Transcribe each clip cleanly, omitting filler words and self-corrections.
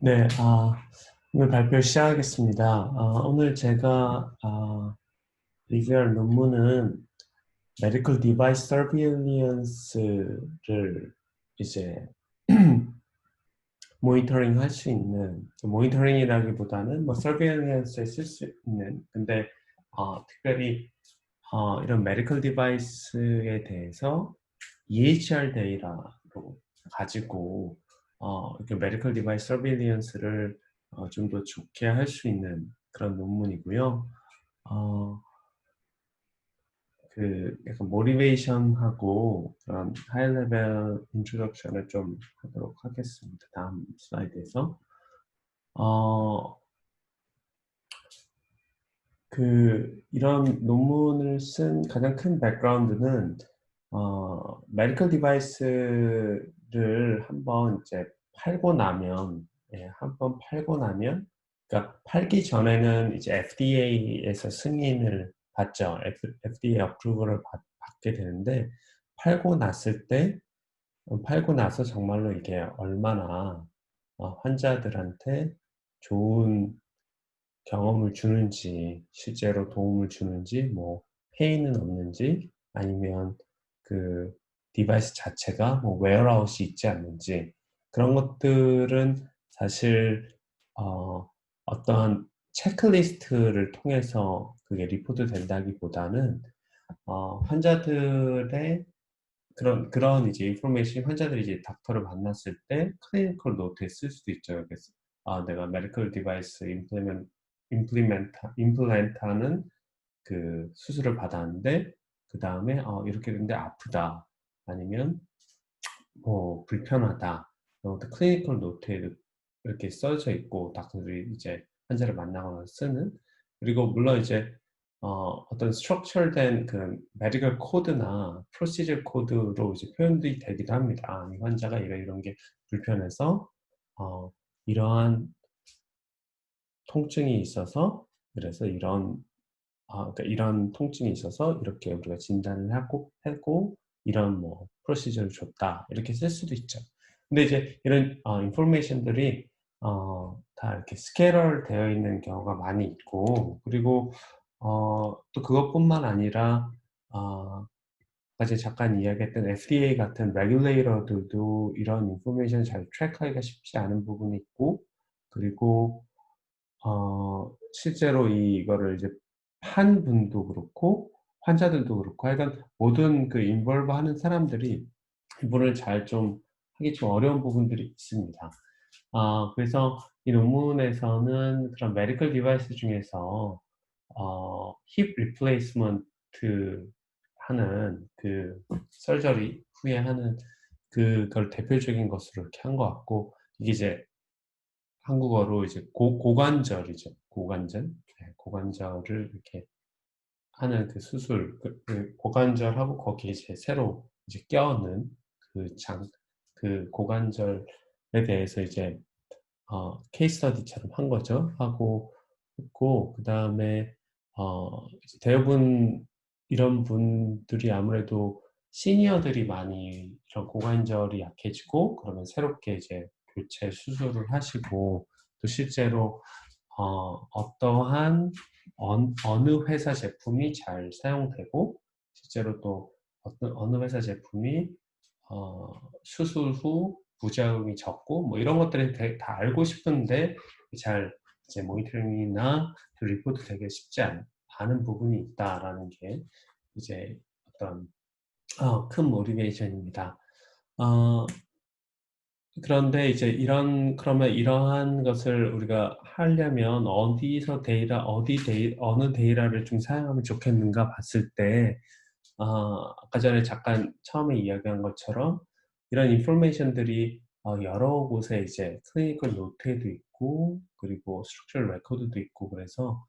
네, 오늘 발표 시작하겠습니다. 오늘 제가 리뷰할 논문은 Medical Device Surveillance를 이제 모니터링 할 수 있는, 모니터링이라기보다는 뭐 Surveillance에 쓸 수 있는, 근데 특별히 이런 메디컬 디바이스에 대해서 EHR 데이터로 가지고 이렇게 메디컬 디바이스 서비리언스를 좀 더 좋게 할 수 있는 그런 논문이고요. 어, 그 약간 모티베이션하고 그런 하이 레벨 인트로덕션을 좀 하도록 하겠습니다. 다음 슬라이드에서 어, 이런 논문을 쓴 가장 큰 백그라운드는 메디컬 디바이스를 한번 이제 팔고 나면, 한번 팔고 나면, 그러니까 팔기 전에는 이제 FDA에서 승인을 받죠. FDA 어프로벌을 받게 되는데, 팔고 났을 때, 팔고 나서 정말로 이게 얼마나 환자들한테 좋은 경험을 주는지, 실제로 도움을 주는지, 뭐 페이는 없는지, 아니면 그 디바이스 자체가 뭐 웨어아웃이 있지 않는지, 그런 것들은 사실 어떠한 체크리스트를 통해서 그게 리포트 된다기보다는 환자들의 그런 이제 인포메이션, 환자들이 이제 닥터를 만났을 때 클리니컬 노트에 쓸 수도 있죠. 그래서 내가 메디컬 디바이스 임플란트하는 그 수술을 받았는데, 그 다음에 이렇게 됐는데 아프다, 아니면 뭐 불편하다, 이런 것도 클리니컬 노트에 이렇게 써져 있고, 닥터들이 이제 환자를 만나거나 쓰는. 그리고 물론 이제 어떤 스트럭처된 그 메디컬 코드나 프로시저 코드로 이제 표현이 되기도 합니다. 이 환자가 이런 게 불편해서 이러한 통증이 있어서, 그래서 그러니까 이런 통증이 있어서 이렇게 우리가 진단을 하고 이런 뭐 프로시저를 줬다, 이렇게 쓸 수도 있죠. 근데 이제 이런 인포메이션들이 다 이렇게 스케일러 되어 있는 경우가 많이 있고, 그리고 또 그것뿐만 아니라 아까 잠깐 이야기했던 FDA 같은 레귤레이터들도 이런 인포메이션을 잘 트랙하기가 쉽지 않은 부분이 있고, 그리고 실제로 이거를 이제 판 분도 그렇고 환자들도 그렇고, 하여간 모든 그 인볼브 하는 사람들이 이분을 잘 좀 하기 좀 어려운 부분들이 있습니다. 그래서 이 논문에서는 그런 메디컬 디바이스 중에서 힙 리플레이스먼트 하는 그 설저리 후에 하는 그걸 대표적인 것으로 이렇게 한 것 같고, 이게 이제 한국어로 이제 고관절이죠. 고관절. 네, 고관절을 이렇게 하는 그 수술, 그 고관절하고 거기에 이제 새로 이제 껴얹는 그 고관절에 대해서 이제 케이스 스터디처럼 한 거죠. 하고 있고, 그 다음에 대부분 이런 분들이 아무래도 시니어들이 많이 이런 고관절이 약해지고, 그러면 새롭게 이제 교체 수술을 하시고, 또 실제로 어떠한 어느 회사 제품이 잘 사용되고, 실제로 또 어느 회사 제품이 수술 후 부작용이 적고, 뭐 이런 것들을 다 알고 싶은데 잘 이제 모니터링이나 그 리포트 되게 쉽지 않은 부분이 있다라는 게 이제 어떤 큰 모티베이션입니다. 어, 그런데 이제 그러면 이러한 것을 우리가 하려면 어디서 어느 데이터를 좀 사용하면 좋겠는가 봤을 때, 아까 전에 잠깐 처음에 이야기한 것처럼 이런 인포메이션들이 여러 곳에 이제 클리니컬 노트에도 있고, 그리고 스트럭처럴 레코드도 있고, 그래서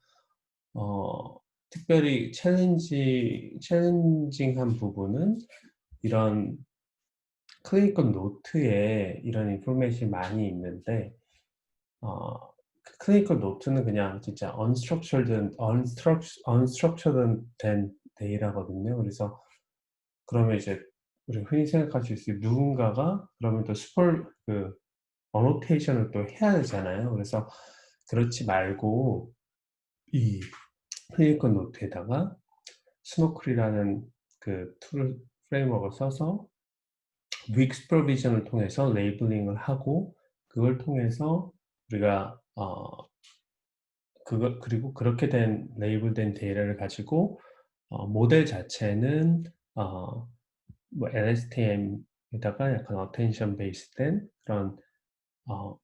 특별히 챌린징한 부분은 이런 클리니컬 노트에 이런 인포메이션이 많이 있는데, 그 클리니컬 노트는 그냥 진짜 unstructured 된 데이터거든요. 그래서 그러면 이제 우리 흔히 생각할 수 있어요. 누군가가 그러면 또 어노테이션을 또 해야 되잖아요. 그래서 그렇지 말고 이 클리니컬 노트에다가 스노클이라는 그 툴 프레임워크를 써서 윅 슈퍼비전을 통해서 레이블링을 하고 그걸 통해서 우리가 그리고 그렇게 된 레이블된 데이터를 가지고 모델 자체는 뭐 LSTM에다가 약간 어텐션 베이스된 그런 어,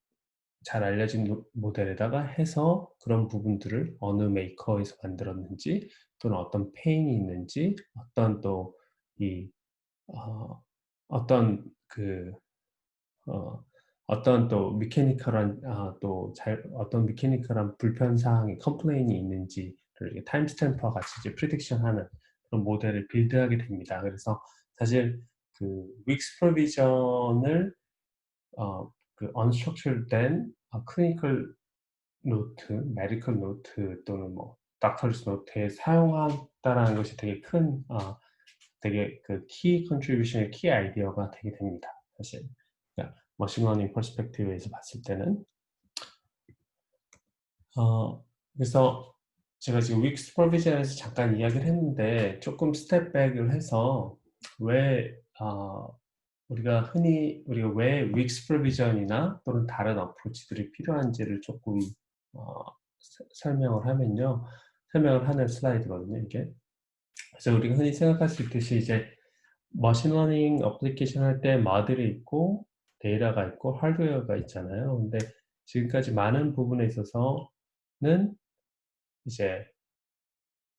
잘 알려진 모델에다가 해서 그런 부분들을 어느 메이커에서 만들었는지 또는 어떤 페인이 있는지 어떤 또 이 어떤 그 어, 어떤 또 미케니컬한 어떤 미케니컬한 불편 사항이 컴플레인이 있는지를 이렇게 타임스탬프와 같이 이제 프리딕션하는 그런 모델을 빌드하게 됩니다. 그래서 사실 그 윅스 프로비전을 그 unstructured 된 clinical 노트, 메디컬 노트 또는 뭐 닥터스 노트에 사용한다라는 것이 되게 큰 되게 그 키 컨트리뷰션의 키 아이디어가 되게 됩니다. 사실 그러니까 머신러닝 퍼스펙티브에서 봤을 때는 그래서 제가 지금 윅 슈퍼비전에서 잠깐 이야기를 했는데 조금 스텝백을 해서 왜 우리가 왜 윅 슈퍼비전이나 또는 다른 어프로치들이 필요한지를 조금 어, 설명을 하면요. 설명을 하는 슬라이드거든요, 이게. 그래서 우리가 흔히 생각할 수 있듯이 이제 머신러닝 어플리케이션 할 때 모델이 있고 데이터가 있고 하드웨어가 있잖아요. 근데 지금까지 많은 부분에 있어서는 이제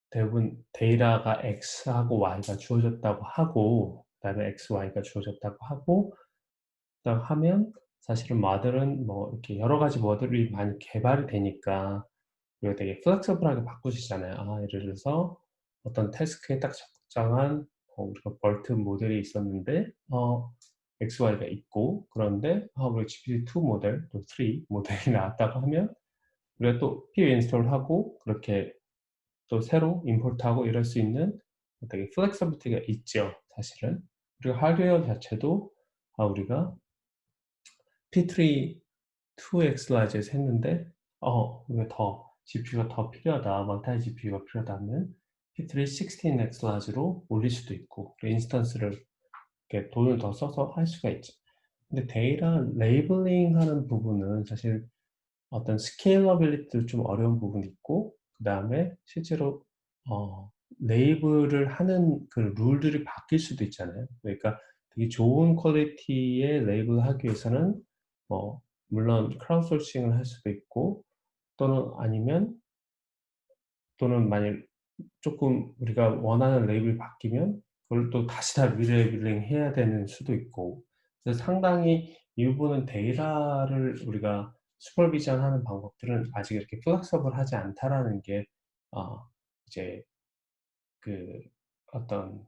대부분 데이터가 X하고 Y가 주어졌다고 하고 그다음에 X, Y가 주어졌다고 하고 그다음 하면 사실은 모델은 뭐 이렇게 여러 가지 모델이 많이 개발이 되니까 이거 되게 플렉서블하게 바꾸시잖아요. 예를 들어서 어떤 태스크에 딱 적정한 우리가 벌트 모델이 있었는데 XY가 있고 그런데 우리 GPT-2 모델 또 3 모델이 나왔다고 하면 우리가 또 pip 인스톨하고 그렇게 또 새로 임포트하고 이럴 수 있는 되게 플렉서빌리티가 있죠. 사실은 그리고 하드웨어 자체도 우리가 P3 2x 라지에서 했는데 우리가 더 GPU가 더 필요하다, 멀티 GPU가 필요하다면 P3 16x 라지로 올릴 수도 있고 인스턴스를 이렇게 돈을 더 써서 할 수가 있죠. 근데 데이터 레이블링 하는 부분은 사실 어떤 스케일러빌리티도 좀 어려운 부분이 있고 그 다음에 실제로 레이블을 하는 그 룰들이 바뀔 수도 있잖아요. 그러니까 되게 좋은 퀄리티의 레이블을 하기 위해서는 물론 크라우드 소싱을 할 수도 있고 또는 만약 조금 우리가 원하는 레이블이 바뀌면 그걸 또 다시 다 리레이블링 해야 되는 수도 있고 그래서 상당히 이 부분은 데이터를 우리가 슈퍼비전 하는 방법들은 아직 이렇게 플렉서블하지 않다라는 게 이제 그 어떤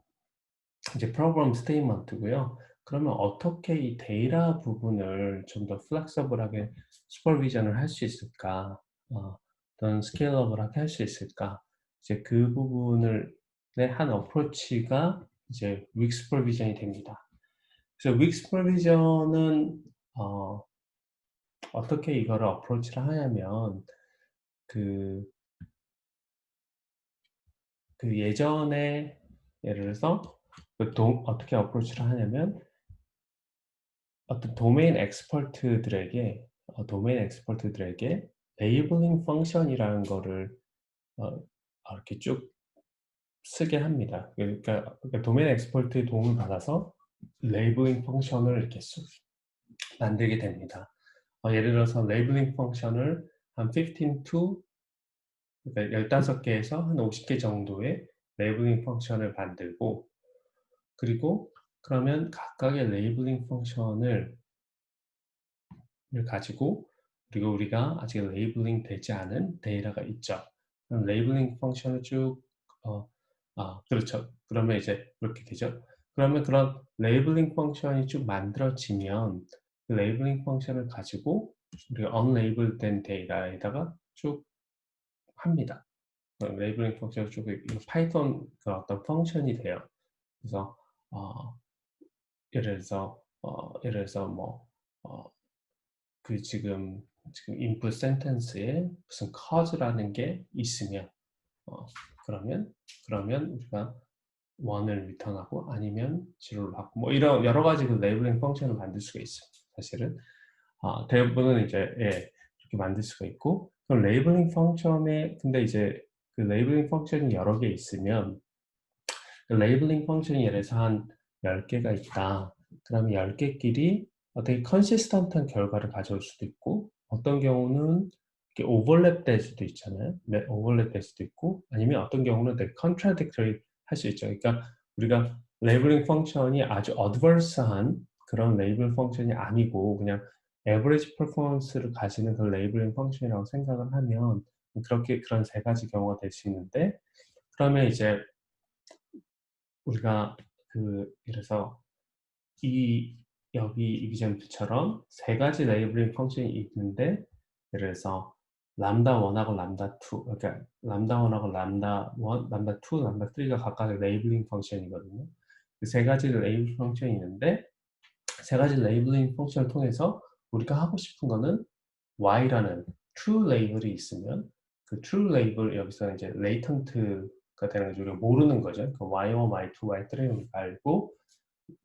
이제 프로그램 스테이트먼트고요. 그러면 어떻게 이 데이터 부분을 좀 더 플렉서블하게 슈퍼비전을 할 수 있을까? 어떤 스케일러블하게 할 수 있을까? 이제 그 부분을 한 어프로치가 이제 윅 슈퍼비전이 됩니다. 그래서 윅 슈퍼비전은 어떻게 이거를 어프로치를 하냐면 그, 그 예전에 예를 들어서 어떻게 어프로치를 하냐면 어떤 도메인 엑스퍼트들에게 레이블링 펑션이라는 거를 이렇게 쭉 쓰게 합니다. 그러니까 도메인 엑스퍼트의 도움을 받아서 레이블링 펑션을 이렇게 만들게 됩니다. 예를 들어서 레이블링 펑션을 한 15 to 그러니까 15개에서 한 50개 정도의 레이블링 펑션을 만들고 그리고 그러면 각각의 레이블링 펑션을 가지고 그리고 우리가 아직 레이블링 되지 않은 데이터가 있죠. 그럼 레이블링 펑션을 쭉 그렇죠. 그러면 이제 이렇게 되죠. 그러면 그런 레이블링 펑션이 쭉 만들어지면 그 레이블링 펑션을 가지고 우리가 unlabeled 된 데이터에다가 쭉 합니다. 레이블링 펑션을 쭉 파이썬 그 어떤 펑션이 돼요. 그래서 예를 들어서 뭐 지금 input sentence에 무슨 cause라는 게 있으면 그러면 우리가 원을 리턴하고 아니면 제로를 받고 뭐 이런 여러 가지 그 레이블링 펑션을 만들 수가 있어요. 사실은 대부분은 이제 이렇게 만들 수가 있고 그럼 레이블링 펑션에 근데 이제 그 레이블링 펑션이 여러 개 있으면 그 레이블링 펑션이 예를 들어서 한 10개가 있다. 그러면 10개끼리 되게 컨시스턴트한 결과를 가져올 수도 있고 어떤 경우는 이렇게 오버랩 될 수도 있잖아요. 오버랩 될 수도 있고 아니면 어떤 경우는 되게 컨트라딕터리 할 수 있죠. 그러니까 우리가 레이블링 펑션이 아주 어드버스한 그런 레이블 펑션이 아니고 그냥 에버리지 퍼포먼스를 가지는 그 레이블링 펑션이라고 생각을 하면 그렇게 그런 세 가지 경우가 될 수 있는데 그러면 이제 우리가 예를 들어서 여기 이비젠트처럼 세 가지 레이블링 펑션이 있는데 예를 들어서 람다1하고 람다2 그러니까 람다1하고 람다1, 람다2, 람다3가 각각의 레이블링 펑션이거든요. 그 세 가지 레이블 펑션이 있는데 세 가지 레이블링 펑션을 통해서 우리가 하고 싶은 거는 y라는 true 레이블이 있으면 그 true 레이블 여기서 이제 latent가 되는 거죠. 우리가 모르는 거죠. 그 y1, y2, y3는 알고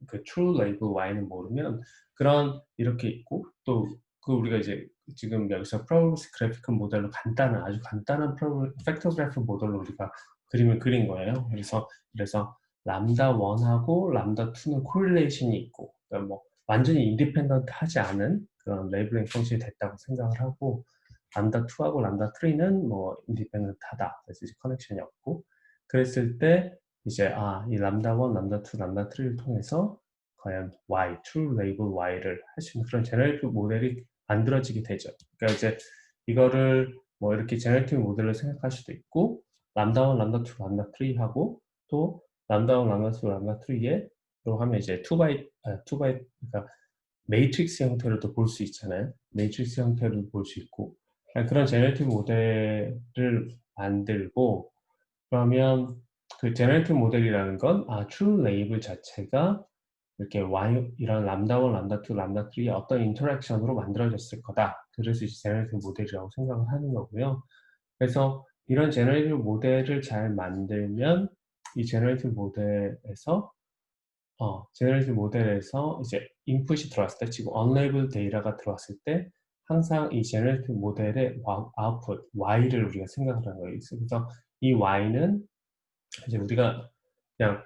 그 true 레이블 y는 모르면 그런 이렇게 있고 또 우리가 이제 지금 여기서 probabilistic graphical 모델로 아주 간단한 팩터 그래프 모델로 우리가 그림을 그린 거예요. 그래서 람다 1하고 람다 2는 correlation이 있고 그러니까 뭐 완전히 인디펜던트 하지 않은 그런 레이블링 펑션이 됐다고 생각을 하고 람다 2하고 람다 3는 뭐 인디펜던트하다. 그래서 이제 커넥션이 없고 그랬을 때 이제 이 람다 1, 람다 2, 람다 3를 통해서 과연 Y, true label Y를 할 수 있는 그런 제너레이티브 모델이 만들어지게 되죠. 그러니까 이제 이거를 뭐 이렇게 제너레이티브 모델로 생각할 수도 있고 람다 1, 람다 2, 람다 3하고 또 람다 1, 람다 2, 람다 3로 하면 이제 2by 그러니까 매트릭스 형태로도 볼 수 있잖아요. 매트릭스 형태로 볼 수 있고 그런 제너레이티브 모델을 만들고 그러면 그 제너레이티브 모델이라는 건 true 레이블 자체가 이렇게 이런 람다 1, 람다 2, 람다 3의 어떤 인터랙션으로 만들어졌을 거다. 그래서 이제 제너레이티브 모델이라고 생각을 하는 거고요. 그래서 이런 제너레이티브 모델을 잘 만들면 이 제너레이티브 모델에서 이제 인풋이 들어왔을 때 지금 unlabeled 데이터가 들어왔을 때 항상 이 제너레이티브 모델의 아웃풋 y를 우리가 생각을 하는 거예요. 그래서 이 y는 이제 우리가 그냥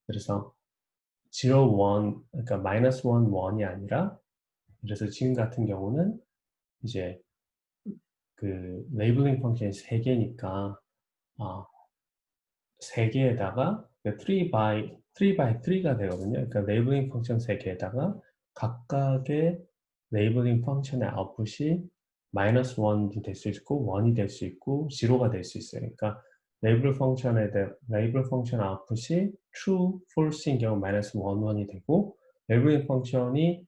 그래서 0, 1, 그러니까 마이너스 1, 1이 아니라 그래서 지금 같은 경우는 이제 그 레이블링 펑션이 3개니까 3개에다가 3by 3가 되거든요. 그러니까 레이블링 펑션 3개에다가 각각의 레이블링 펑션의 아웃풋이 마이너스 1이 될 수 있고 1이 될 수 있고 0가 될 수 있어요. 그러니까 레이블 펑션 아웃풋이 true, false인 경우 마이너스 1, 1이 되고 레이블링 펑션이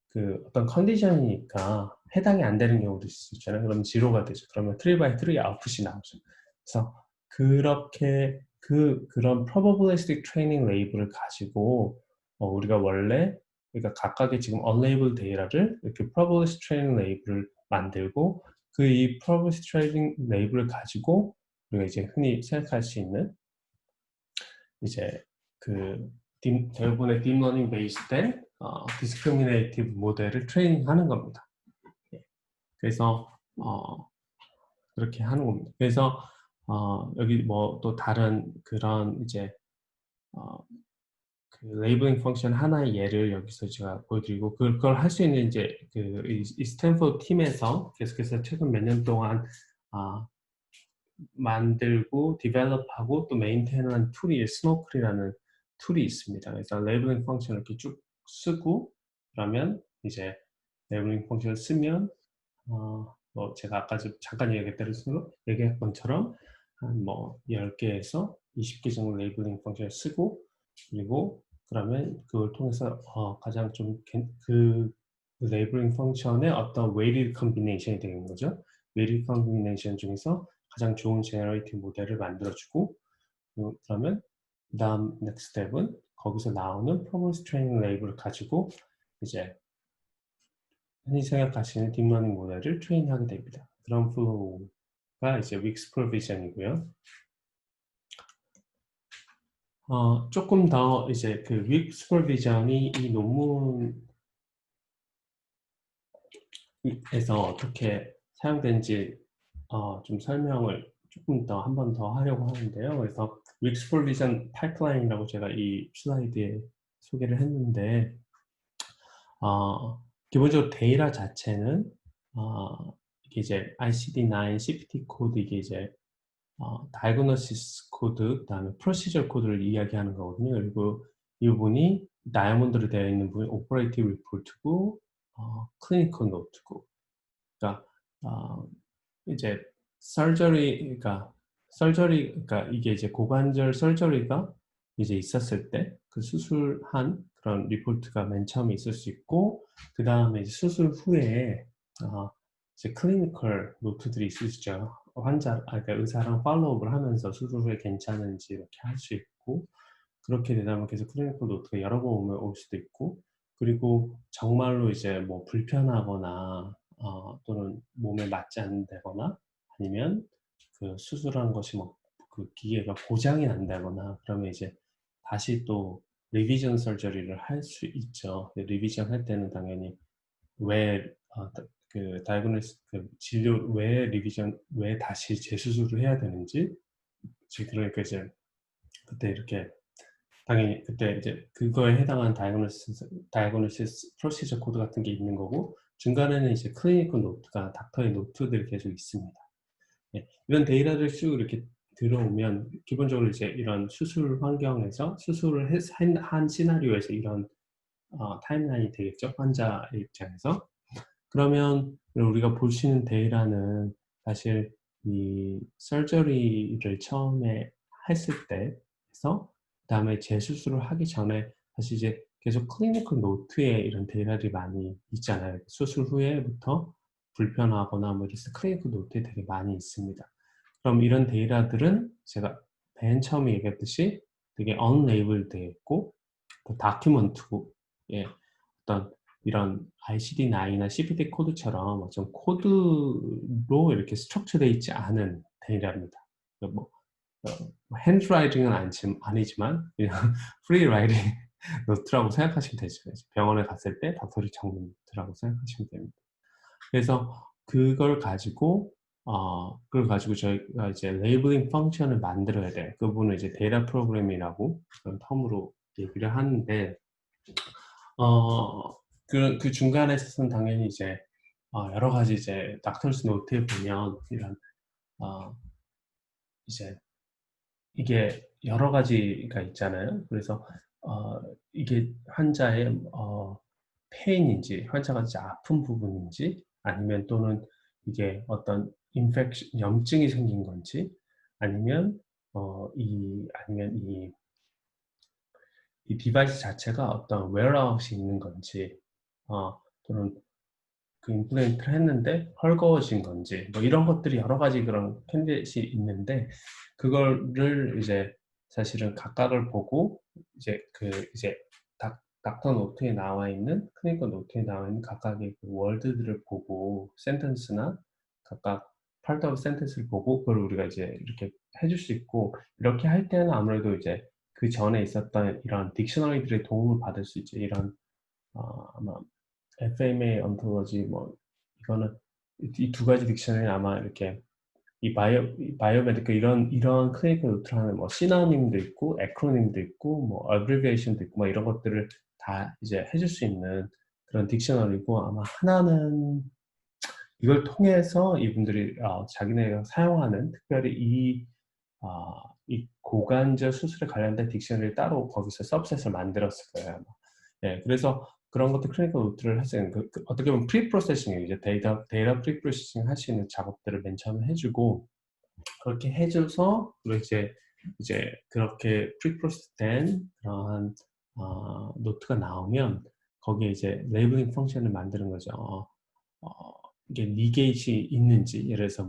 그 어떤 컨디션이니까 해당이 안 되는 경우도 있을 수 있잖아요. 그럼 0가 되죠. 그러면 3by3 아웃풋이 나오죠. 그래서 그렇게 그런 probabilistic training 레이블을 가지고 우리가 원래 그러니까 각각의 지금 unlabeled 데이터를 이렇게 probabilistic training 레이블을 만들고 이 probabilistic training 레이블을 가지고 우리가 이제 흔히 생각할 수 있는 이제 대부분의 딥러닝 베이스된 디스크리미네이티브 모델을 트레이닝하는 겁니다. 그래서 그렇게 하는 겁니다. 그래서 여기 뭐 또 다른 그런 이제 그 레이블링 펑션 하나의 예를 여기서 제가 보여드리고 그걸 할 수 있는 이제 이 스탠포드 팀에서 계속해서 최근 몇 년 동안 만들고 디벨롭하고 또 메인테인한 툴이 스노클이라는 툴이 있습니다. 그래서 레이블링 펑션을 이렇게 쭉 쓰고 그러면 이제 레이블링 펑션을 쓰면 뭐 제가 아까 잠깐 얘기한 것처럼 한 뭐 10개에서 20개 정도 레이블링 펑션을 쓰고 그리고 그러면 그걸 통해서 가장 좀 그 레이블링 펑션의 어떤 weighted combination이 되는 거죠. weighted combination 중에서 가장 좋은 제너레이티브 모델을 만들어주고 그러면 그 다음 next step은 거기서 나오는 performance training 레이블을 가지고 이제 흔히 생각하시는 딥러닝 모델을 트레인하게 됩니다. 그런 플로우가 이제 weak supervision이고요. 조금 더 이제 그 weak supervision이 이 논문에서 어떻게 사용되는지 좀 설명을 조금 더 한 번 더 하려고 하는데요. 그래서 weak supervision pipeline이라고 제가 이 슬라이드에 소개를 했는데, 기본적으로 데이터 자체는 이게 이제 ICD-9, CPT 코드, 이게 이제 다이그노시스 코드, 그다음에 프로시저 코드를 이야기하는 거거든요. 그리고 이 부분이 다이아몬드로 되어 있는 부분이 오퍼레이티브 리포트고, 클리니컬 노트고. 그러니까 이제 그러니까 이게 이제 고관절 설저리가 이제 있었을 때 그 수술한 그런 리포트가 맨 처음에 있을 수 있고, 그 다음에 이제 수술 후에 이제 클리니컬 노트들이 있으시죠. 그러니까 의사랑 팔로우업을 하면서 수술 후에 괜찮은지 이렇게 할 수 있고, 그렇게 되다 보면 계속 클리니컬 노트가 여러 번 올 수도 있고, 그리고 정말로 이제 뭐 불편하거나 또는 몸에 맞지 않는다거나, 아니면 그 수술한 것이 뭐 그 기계가 고장이 난다거나 그러면 이제 다시 또 리비전 설저리를 할 수 있죠. 리비전 할 때는 당연히 왜 그 다이그노스 그 진료 왜 리비전 왜 다시 재수술을 해야 되는지, 즉 그러니까 이제 그때 이렇게 당연히 그때 이제 그거에 해당하는 다이그노시스 프로시저 코드 같은 게 있는 거고, 중간에는 이제 클리니컬 노트가 닥터의 노트들이 계속 있습니다. 예, 이런 데이터를 쭉 이렇게 들어오면 기본적으로 이제 이런 수술 환경에서 수술을 한 시나리오에서 이런 타임라인이 되겠죠, 환자 입장에서. 그러면 우리가 볼 수 있는 데이터는 사실 이 설저리를 처음에 했을 때에서 그다음에 재수술을 하기 전에 사실 이제 계속 클리니컬 노트에 이런 데이터들이 많이 있잖아요. 수술 후에부터 불편하거나 뭐 이래서 클리니컬 노트에 되게 많이 있습니다. 그럼 이런 데이터들은 제가 맨 처음에 얘기했듯이 되게 unlabeled 되어 있고, 또 다큐먼트고, 예, 어떤 이런 ICD-9이나 CPT 코드처럼 좀 코드로 이렇게 스트럭처되어 있지 않은 데이터입니다. 뭐 핸드라이팅은 아니지만 그냥 프리라이팅 노트라고 생각하시면 되죠. 병원에 갔을 때 닥터리 적는 노트라고 생각하시면 됩니다. 그래서 그걸 가지고 저희가 이제 레이블링 펑션을 만들어야 돼요. 그 부분을 이제 데이터 프로그램이라고 그런 텀으로 얘기를 하는데, 그 중간에서는 당연히 이제 여러 가지 이제 닥터스 노트에 보면 이런 어, 이제 이게 여러 가지가 있잖아요. 그래서 이게 환자의 페인인지, 환자가 진짜 아픈 부분인지, 아니면 또는 이게 어떤 염증이 생긴 건지, 아니면 아니면 이 디바이스 자체가 어떤 웨어아웃이 있는 건지, 또는 그 임플란트를 했는데 헐거워진 건지, 뭐 이런 것들이 여러 가지 그런 캔디데이트이 있는데, 그거를 이제 사실은 각각을 보고 이제 닥터 노트에 나와 있는 클리니컬 노트에 나와 있는 각각의 그 월드들을 보고, 센텐스나 각각 파트 오브 센텐스를 보고 그걸 우리가 이제 이렇게 해줄 수 있고, 이렇게 할 때는 아무래도 이제 그 전에 있었던 이런 딕셔너리들의 도움을 받을 수 있죠. 이런 아마 FMA 언톨러지, 뭐 이거는 이 두 가지 딕셔너리 아마 이렇게 이 바이오메디컬 이런 클리니컬 노트를 하는 뭐 시노님도 있고 에크로님도 있고 뭐 어브리비에이션도 있고 뭐 이런 것들을 다 이제 해줄 수 있는 그런 딕셔너리고, 아마 하나는 이걸 통해서 이분들이 자기네가 사용하는 특별히 이 고관절 수술에 관련된 딕셔너리를 따로 거기서 서브셋을 만들었을 거예요, 아마. 예, 그래서 그런 것들 클리니컬 노트를 할 수 있는 어떻게 보면 프리 프로세싱이에요. 이제 데이터 프리 프로세싱 할 수 있는 작업들을 맨 처음에 해주고, 그렇게 해줘서 그리고 이제 그렇게 프리 프로세스 된 그러한 노트가 나오면 거기에 이제 레이블링 펑션을 만드는 거죠. 이게 리게이지 있는지, 예를 들어서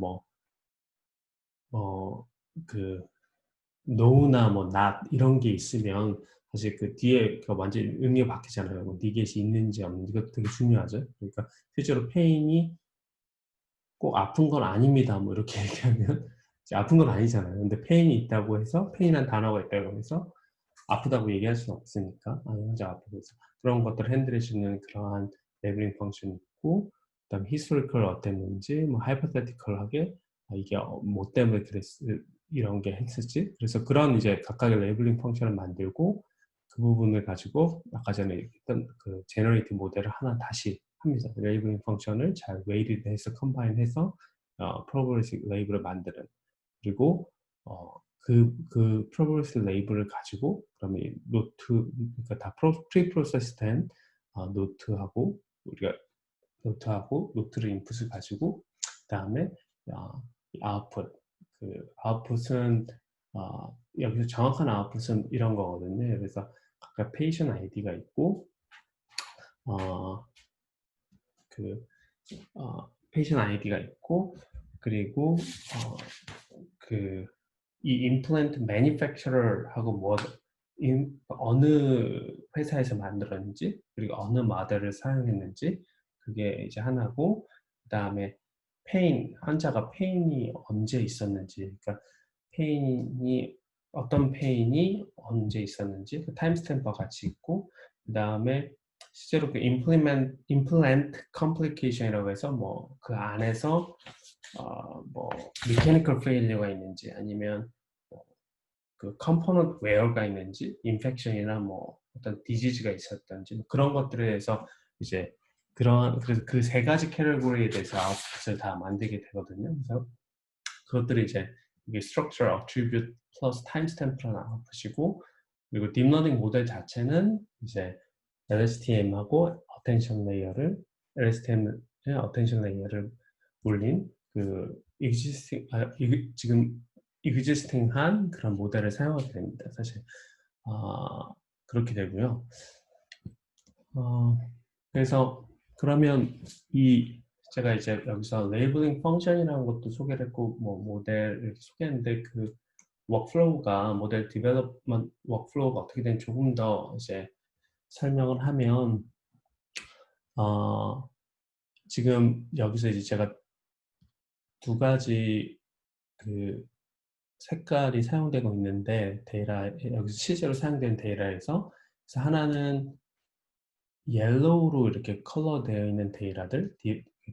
뭐그 노우나 뭐 not 이런 게 있으면 사실 그 뒤에 그 완전히 의미가 바뀌잖아요. 뭐 니겟이 있는지 없는지 이것도 되게 중요하죠. 그러니까 실제로 페인이 꼭 아픈 건 아닙니다. 뭐 이렇게 얘기하면 이제 아픈 건 아니잖아요. 근데 페인이 있다고 해서 페인이라는 단어가 있다고 해서 아프다고 얘기할 수는 없으니까 환자가 아프고 해서 그런 것들을 핸들해 주는 그러한 레벨링 펑션이 있고 그다음에 히스토리컬 어땠는지 뭐 하이포테티컬하게 이게 뭐 때문에 이런 게 했을지 그래서 그런 이제 각각의 레벨링 펑션을 만들고 그 부분을 가지고 아까 전에 했던 그 제너레이티브 모델을 하나 다시 합니다. 레이블링 펑션을 잘 웨이리드해서 컴바인해서 프로그레시브 레이블을 만드는 그리고 그 프로그레시브 레이블을 가지고 그러면 노트 그러니까 다 프리 프로세스 된 노트하고 우리가 노트하고 노트를 인풋을 가지고 그다음에 아웃풋 그 아웃풋은 여기서 정확한 아웃풋은 이런 거거든요. 그래서 각각 페이션 아이디가 있고 어, 그 페이션 아이디가 있고 그리고 그 이 임플란트 매니팩처러하고 뭐 어느 회사에서 만들었는지 그리고 어느 모델을 사용했는지 그게 이제 하나고 그다음에 페인 환자가 페인이 언제 있었는지 그러니까 페인이 어떤 페인이 언제 있었는지 그 타임스탬프와 같이 있고 그다음에 실제로 그 임플란트 컴플리케이션이라고 해서 뭐 그 안에서 뭐 메케니컬 페일리어가 있는지 아니면 그 컴포넌트 웨어가 있는지 인펙션이나 뭐 어떤 디지즈가 있었던지 뭐 그런 것들에 대해서 이제 그래서 그 세 가지 캐러고리에 대해서 아웃풋을 다 만들게 되거든요. 그래서 그것들이 이제 이게 structure, attribute plus timestamp라는 아웃풋이고 그리고 딥러닝 모델 자체는 이제 LSTM하고 attention layer를 LSTM의 attention layer를 올린 그 지금 existing한 그런 모델을 사용하게 됩니다. 사실 그렇게 되고요. 그래서 그러면 제가 이제 여기서 레이블링 펑션이라는 것도 소개를 했고 뭐 모델 이렇게 소개했는데 그 워크플로우가 모델 디벨롭먼트 워크플로우가 어떻게 되는지 조금 더 이제 설명을 하면 지금 여기서 이제 제가 두 가지 그 색깔이 사용되고 있는데 여기서 실제로 사용된 데이터에서 그래서 하나는 옐로우로 이렇게 컬러되어 있는 데이터들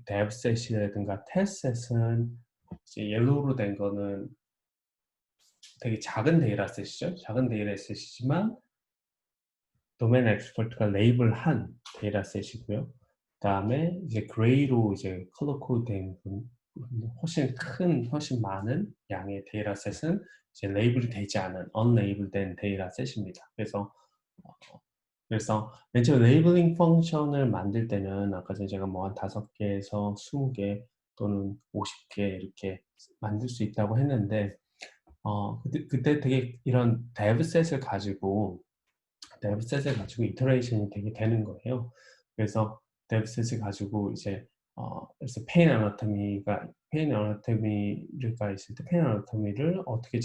devset이라든가 testset은 이제 옐로우로 된 거는 되게 작은 데이터셋이죠. 작은 데이터셋이지만 도메인 엑스퍼트가 레이블한 데이터셋이고요. 그 다음에 이제 그레이로 이제 컬러 코드된 훨씬 많은 양의 데이터셋은 이제 레이블이 되지 않은 unlabel된 데이터셋입니다. 그래서 맨 처음 레이블링 펑션을 만들 때는 아까 전에 제가 뭐 한 5개에서 20개 또는 50개 이렇게 만들 수 있다고 했는데 그때 되게 이런 데브셋을 가지고 이터레이션이 되게 되는 거예요. 그래서 데브셋을 가지고 이제 그래서 페인 어나토미가 있을 때 페인 어나토미를 어떻게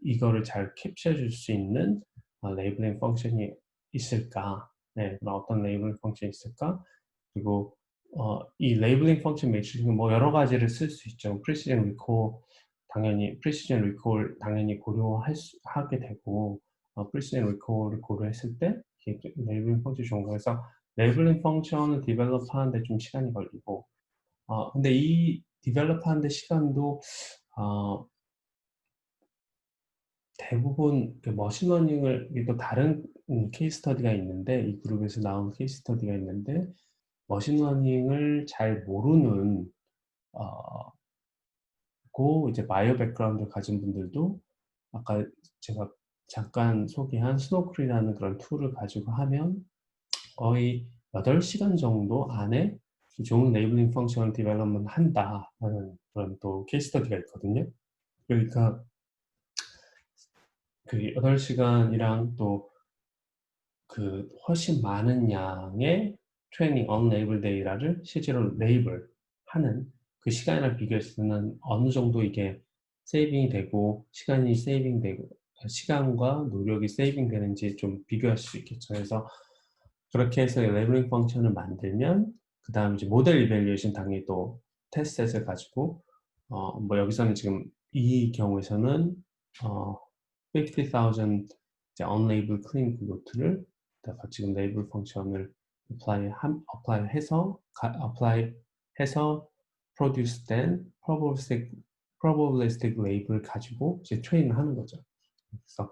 이거를 잘 캡처해 줄 수 있는 레이블링 펑션이 있을까? 네, 그럼 어떤 레이블링 펑션이 있을까? 그리고 이 레이블링 펑션 매트릭은 뭐 여러 가지를 쓸 수 있죠. 프리시전 리콜 당연히 하게 되고 프리시전 리콜을 고려했을 때 레이블링 펑션 좋은 거에서 레이블링 펑션을 디벨롭 하는데 좀 시간이 걸리고 근데 이 디벨롭 하는데 시간도 대부분 그 머신러닝을 또 다른 케이스 스터디가 있는데 이 그룹에서 나온 케이스 스터디가 있는데 머신러닝을 잘 모르는 이제 바이오 백그라운드 가진 분들도 아까 제가 잠깐 소개한 스노클이라는 그런 툴을 가지고 하면 거의 8시간 정도 안에 좋은 레이블링 펑션 디벨롭먼트 한다라는 그런 또 케이스 스터디가 있거든요. 그러니까 그 8시간이랑 또 그 훨씬 많은 양의 트레이닝 언레이블 데이터를 실제로 레이블하는 그 시간이랑 비교했을 때는 어느 정도 이게 세이빙이 되고 시간이 세이빙되고 시간과 노력이 세이빙 되는지 좀 비교할 수 있겠죠. 그래서 그렇게 해서 레이블링 펑션을 만들면 그 다음 이제 모델 이밸류에이션 당연히 또 테스트셋을 가지고 뭐 여기서는 지금 이 경우에서는 50,000 이제 unlabeled clinical note를 지금 레이블 펑션을 apply 해서 produce 된 probabilistic label 가지고 이제 트레이닝을 하는 거죠. 그래서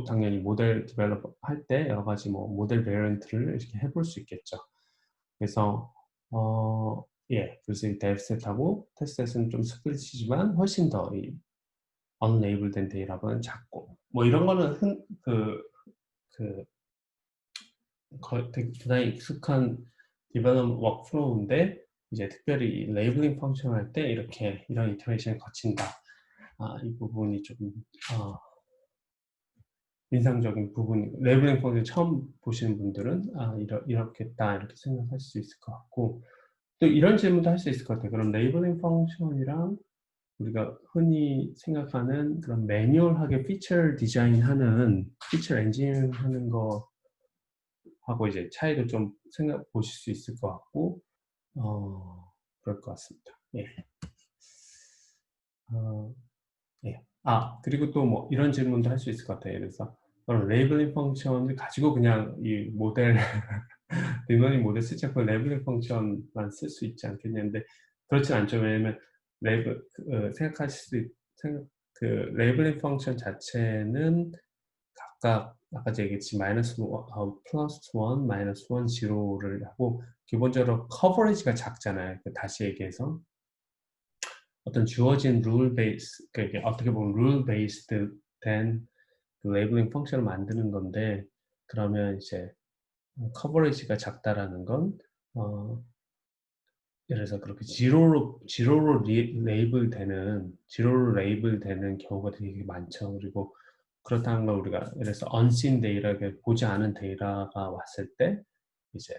당연히 모델 디벨롭 할 때 여러 가지 뭐 모델 베리언트를 이렇게 해볼 수 있겠죠. 그래서 그래서 이 데브셋하고 테스트셋은 좀 스플릿이지만 훨씬 더 이 unlabeled 데이터는 작고 뭐 이런 거는 굉장히 익숙한 디벨롭 워크플로우인데 이제 특별히 레이블링 펑션 할 때 이렇게 이런 이터레이션을 거친다. 이 부분이 조금 인상적인 부분, 레이블링 펑션 처음 보시는 분들은 이렇겠다 이렇게 생각할 수 있을 것 같고 또 이런 질문도 할 수 있을 것 같아요. 그럼 레이블링 펑션이랑 우리가 흔히 생각하는 그런 매뉴얼하게 피처 디자인하는 피처 엔지니어링 하는 거하고 이제 차이도 좀 보실 수 있을 것 같고 그럴 것 같습니다. 예. 예. 그리고 또 뭐 이런 질문도 할 수 있을 것 같아요. 그래서 그럼 레이블링 펑션을 가지고 그냥 이 모델 딥러닝 모델 쓰지 않고 레이블링 펑션만 쓸 수 있지 않겠냐는데 그렇진 않죠. 왜냐면 생각하실 그 레이블링 펑션 자체는 각각 아까 얘기했지 마이너스 1, 플러스 1, 마이너스 1, 0를 하고 기본적으로 커버리지가 작잖아요. 다시 얘기해서 어떤 주어진 룰 베이스, 그러니까 어떻게 보면 룰 베이스드 된 그 레이블링 펑션을 만드는 건데 그러면 이제 커버리지가 작다라는 건 예를 들어서 그렇게 지로로 레이블 되는 경우가 되게 많죠. 그리고 그렇다는 걸 우리가 예를 들어서 unseen 데이터, 보지 않은 데이터가 왔을 때 이제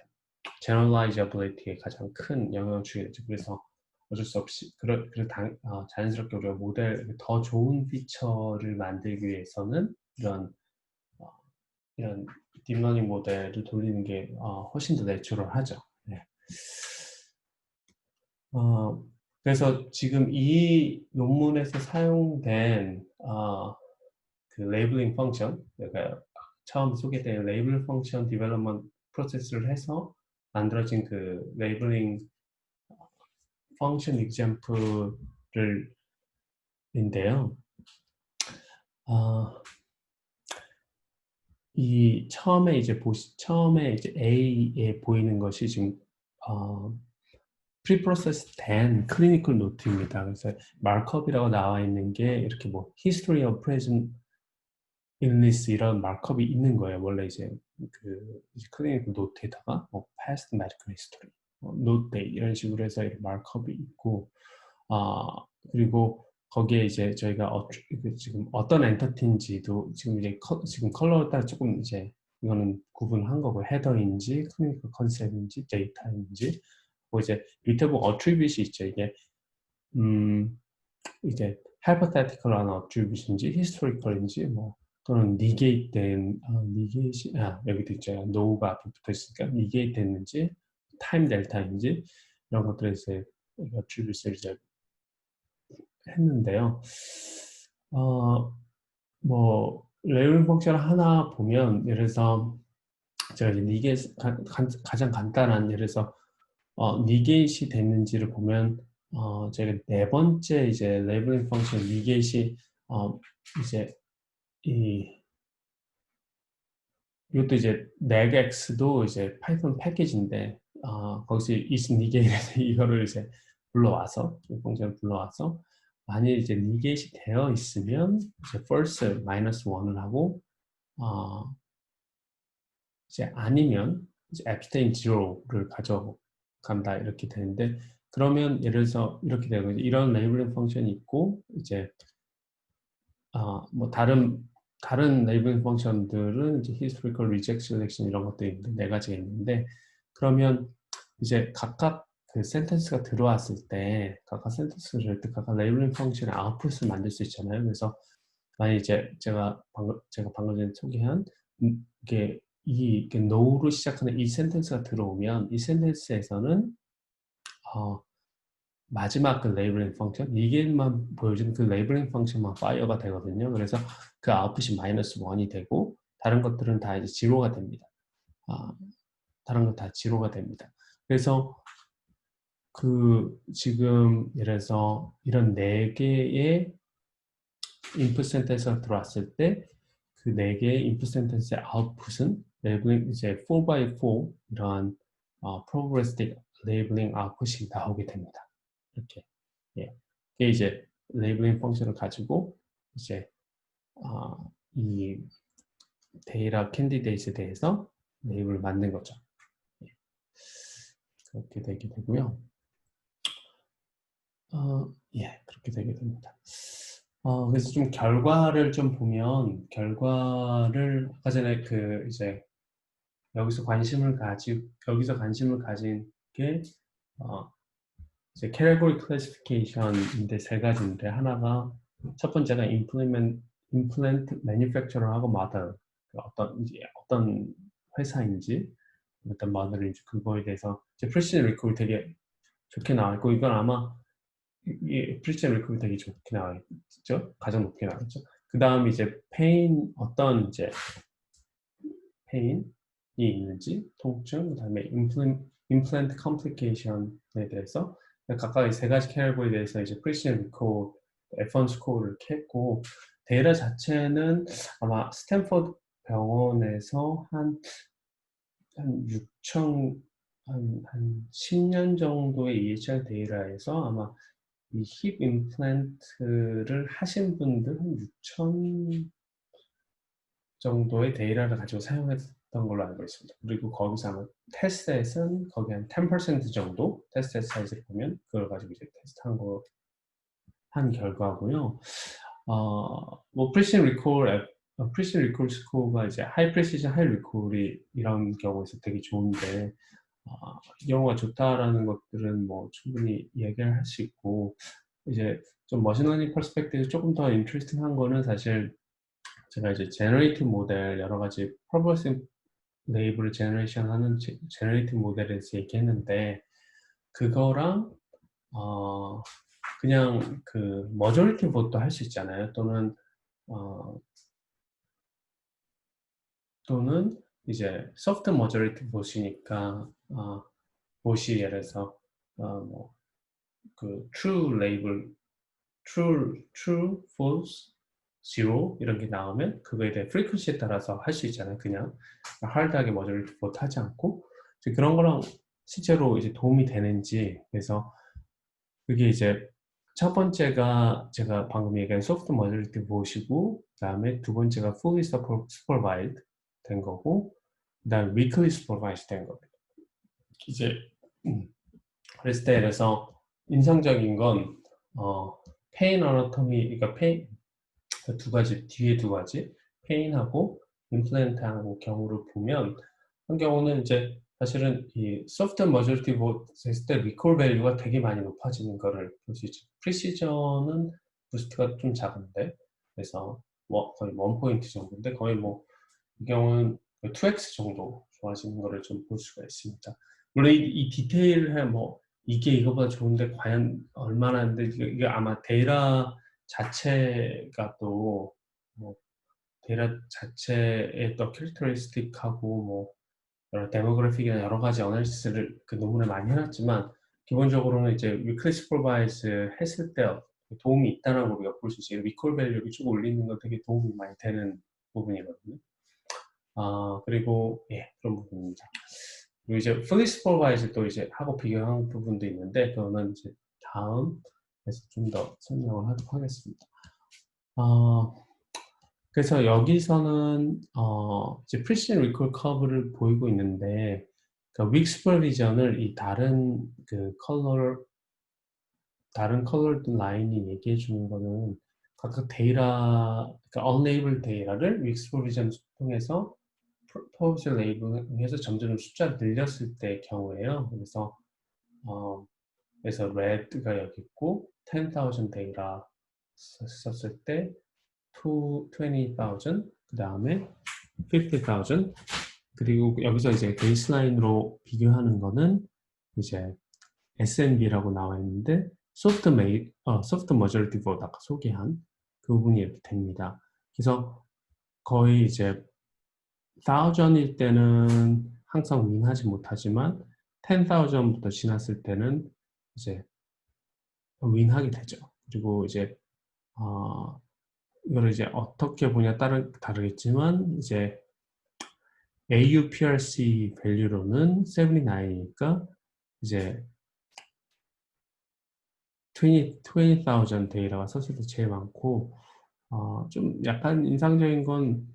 generalizability에 가장 큰 영향을 주게 되죠. 그래서 어쩔 수 없이 자연스럽게 우리가 더 좋은 피처를 만들기 위해서는 이런 딥러닝 모델을 돌리는 게 훨씬 더 내추럴하죠. 네. 그래서 지금 이 논문에서 사용된 그 레이블링 펑션, 그러니까 처음 소개된 레이블 펑션 디벨롭먼트 프로세스를 해서 만들어진 그 레이블링 펑션 example를 인데요. 이 처음에 이제 A에 보이는 것이 지금 프리프로세스 된 클리니컬 노트입니다. 그래서 마크업이라고 나와 있는 게 이렇게 뭐 history of present illness 이런 마크업이 있는 거예요. 원래 이제 그 클리니컬 노트에다가 뭐 past medical history, note date 이런 식으로 해서 마크업이 있고 그리고 거기에 이제 저희가 지금 어떤 엔터티인지도 지금 컬러에 따라 조금 이제 이거는 구분한 거고 헤더인지 클리니컬 컨셉인지 데이터인지 뭐 이제 밑에 보면 attribute이 있죠. 이게 이제 hypothetical한 attribute인지 historical인지 뭐 또는 negate된 여기도 있죠. no가 앞에 붙어 있으니까 negate 됐는지 time delta인지 이런 것들에 이제 attribute를 이제 했는데요. 뭐 레이블링 펑션 하나 보면 예를 들어서 제가 이게 가장 간단한 예를 들어서 니게이시 됐는지를 보면 제가 네 번째 이제 레이블링 펑션 니게이시 이제 이것도 이제 negx도 이제 파이썬 패키지인데 거기서 is negate에서 이거를 이제 불러와서 이 펑션을 불러와서 만일 이제 negate이 되어 있으면 이제 first -1을 하고 이제 아니면 이제 abstain 0를 가져간다 이렇게 되는데 그러면 예를 들어서 이렇게 되고 이런 레이블링 펑션이 있고 이제 뭐 다른 레이블링 펑션들은 이제 historical reject selection 이런 것도 있는데 네 가지가 있는데 그러면 이제 각각 그 센텐스가 들어왔을 때 각각 레이블링 펑션의 아웃풋을 만들 수 있잖아요. 그래서 만약 이제 제가 방금 전에 소개한 이게 no로 시작하는 이 센텐스가 들어오면 이 센텐스에서는 어, 마지막 그 레이블링 펑션 이게만 보여주는 그 레이블링 펑션만 파이어가 되거든요. 그래서 그 아웃풋이 -1이 되고 다른 것들은 다 이제 제로가 됩니다. 아, 다른 건 다 제로가 됩니다. 그래서 지금 예를 들어서 이런 네 개의 인풋 센텐스가 들어왔을 때 그 네 개의 인풋 센텐스의 아웃풋은 레이블링 이제 4x4 이러한 probabilistic 레이블링 아웃풋이 나오게 됩니다. 이렇게. 예. 이게 이제 레이블링 펑션을 가지고 이제 이 데이터 캔디데이트에 대해서 레이블을 만든 거죠. 예. 그렇게 되게 되고요. 예, 그렇게 되게 됩니다. 그래서 좀 결과를 좀 보면 결과를 아까 전에 이제 여기서 관심을 가진 게 이제 category classification인데 세 가지인데 하나가 첫 번째가 implant manufacturer하고 model 어떤 회사인지 어떤 model인지 그거에 대해서 이제 precision recall 되게 좋게 나와 있고 이건 아마 이 프리시전 리콜이 되게 좋게 나와있죠. 가장 높게 나왔죠. 그 다음 이제 어떤 이제 페인이 있는지 통증, 그 다음에 임플란트 컴플리케이션에 대해서 각각 이 세 가지 캐리고에 대해서 이제 프리시전 리콜, F1 스코어를 이렇게 했고 데이터 자체는 아마 스탠퍼드 병원에서 한 6천 한 10년 정도의 EHR 데이터에서 아마 이 힙 임플란트를 하신 분들 한 6천 정도의 데이터를 가지고 사용했던 걸로 알고 있습니다. 그리고 거기서 아마 테스트셋은 거기 한 10% 정도 테스트셋 사이즈를 보면 그걸 가지고 이제 한 결과고요. 뭐 프리시전 리콜 스코어가 이제 하이 프리시전 하이 리콜이 이런 경우에서 되게 좋은데 이 경우가 좋다라는 것들은 뭐 충분히 얘기를 할 수 있고 이제 좀 머신러닝 퍼스펙티브 조금 더 인트레스팅한 거는 사실 제가 이제 제너레이티브 모델 여러 가지 프로버싱 레이블을 제너레이션 하는 제너레이티브 모델에 대해서 얘기했는데 그거랑 그냥 머저리티 봇도 할 수 있잖아요. 어, 또는 이제 소프트 머저리티 봇이니까 봇이 예를 들어서 뭐 true 레이블 true, false, zero 이런 게 나오면 그거에 대한 프리퀀시에 따라서 할 수 있잖아요. 그냥 하드하게 머저리티 봇 하지 않고 그런 거랑 실제로 이제 도움이 되는지 그래서 그게 이제 첫 번째가 제가 방금 얘기한 소프트 머저리티 봇이고 그다음에 두 번째가 fully supervised 된 거고 그다음에 weakly supervised 된 겁니다. 이제 그랬을 때 그래서 인상적인 건 페인 어너토미 그러니까 두 가지 뒤에 두 가지 페인하고 임플란트하고 경우를 보면 한 경우는 이제 사실은 이 소프트 머저리티 했을 때 리콜 밸류가 되게 많이 높아지는 거를 볼 수 있죠. 프리시전은 부스트가 좀 작은데 그래서 뭐 거의 1포인트 정도인데 거의 뭐 이 경우는 2x 정도 좋아지는 거를 좀 볼 수가 있습니다. 물론 이 디테일을 뭐 이게 이거보다 좋은데 과연 얼마나 하는데 이게 아마 데이터 자체가 또 뭐 데이터 자체의 또 캐릭터리스틱하고 뭐 여러 데모그래픽이나 여러 가지 어널리시스를 그 논문에 많이 해놨지만 기본적으로는 이제 위클리 슈퍼바이즈 했을 때 도움이 있다는 걸 우리가 볼 수 있어요. 리콜 밸류를 쭉 올리는 건 되게 도움이 많이 되는 부분이거든요. 그리고 예 그런 부분입니다. 그리고 이제 fully supervised도 이제 하고 비교한 부분도 있는데 그거는 이제 다음에서 좀 더 설명을 하도록 하겠습니다. 그래서 여기서는 이제 프리시전 리콜 커브를 보이고 있는데 그 윅 슈퍼비전을 이 다른 컬러드 라인이 얘기해 주는 거는 각각 데이터 그러니까 unlabeled 데이터를 윅 슈퍼비전 통해서 프로포셜 레이블링해서 점점 숫자를 늘렸을 때 경우에요. 그래서 red가 여기 있고 10,000 데이터 썼을 때 20,000, 그 다음에 50,000, 그리고 여기서 이제 베이스라인으로 비교하는 거는 이제 S&B라고 나와 있는데 소프트 머저리티 보드 아까 소개한 그 부분이 이렇게 됩니다. 그래서 거의 이제 1000일 때는 항상 윈하지 못하지만 10,000부터 지났을 때는 이제 윈하게 되죠. 그리고 이제 이거를 이제 어떻게 보냐 따라 다르겠지만 이제 AUPRC 밸류로는 79이니까 이제 20,000 데이터가 썼을 때 제일 많고 좀 약간 인상적인 건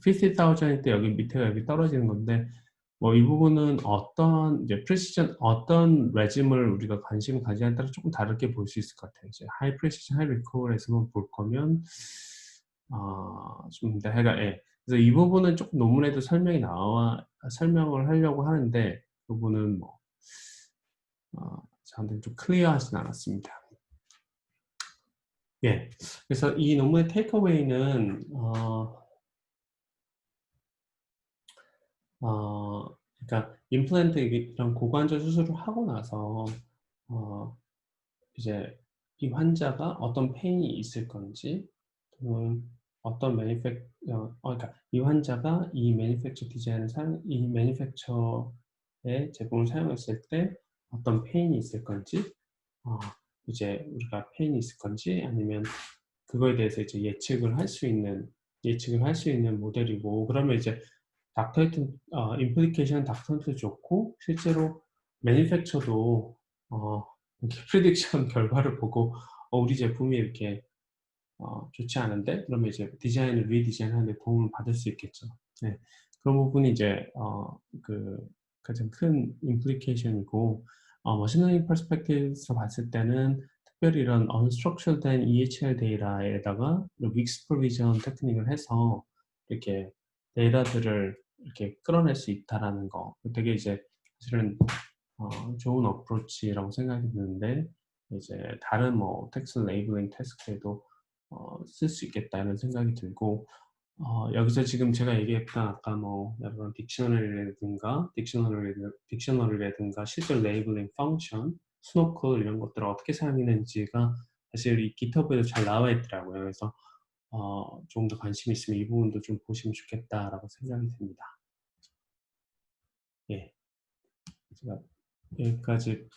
50,000일 때 여기 밑에가 여기 떨어지는 건데 뭐 이 부분은 어떤 이제 프리시전 어떤 레짐을 우리가 관심을 가지냐에 따라 조금 다르게 볼 수 있을 것 같아요. 이제 하이 프리시전, 하이 리콜에서만 볼 거면 좀 해가 예. 그래서 이 부분은 조금 논문에도 설명을 하려고 하는데 그 부분은 뭐 저한테는 좀 클리어하진 않았습니다. 예. 그래서 이 논문의 테이크어웨이는 그러니까 임플란트 이런 고관절 수술을 하고 나서 이제 이 환자가 어떤 페인이 있을 건지 또는 어떤 그러니까 이 환자가 이 매니팩처의 제품을 사용했을 때 어떤 페인이 있을 건지 이제 우리가 페인이 있을 건지 아니면 그거에 대해서 이제 예측을 할 수 있는 모델이고 그러면 이제 임플리케이션 닥터한테 좋고 실제로 매니팩처도 이렇게 프리딕션 결과를 보고 우리 제품이 이렇게 좋지 않은데 그러면 이제 디자인을 리디자인하는 데 도움을 받을 수 있겠죠. 네. 그런 부분이 이제 그 가장 큰 임플리케이션이고 머신러닝 퍼스펙티브에서 봤을 때는 특별히 이런 unstructured된 EHL 데이터에다가 weak supervision 테크닉을 해서 이렇게 데이터들을 이렇게 끌어낼 수 있다라는 거 되게 이제 사실은 좋은 어프로치라고 생각이 드는데 이제 다른 뭐 텍스트 레이블링 태스크에도 쓸 수 있겠다는 생각이 들고 여기서 지금 제가 얘기했던 아까 뭐 여러 딕셔너리라든가 실제 레이블링 펑션, 스노클 이런 것들을 어떻게 사용했는지가 사실 이 GitHub에도 잘 나와 있더라고요. 그래서 조금 더 관심 있으면 이 부분도 좀 보시면 좋겠다라고 생각이 듭니다. 예, 제가 여기까지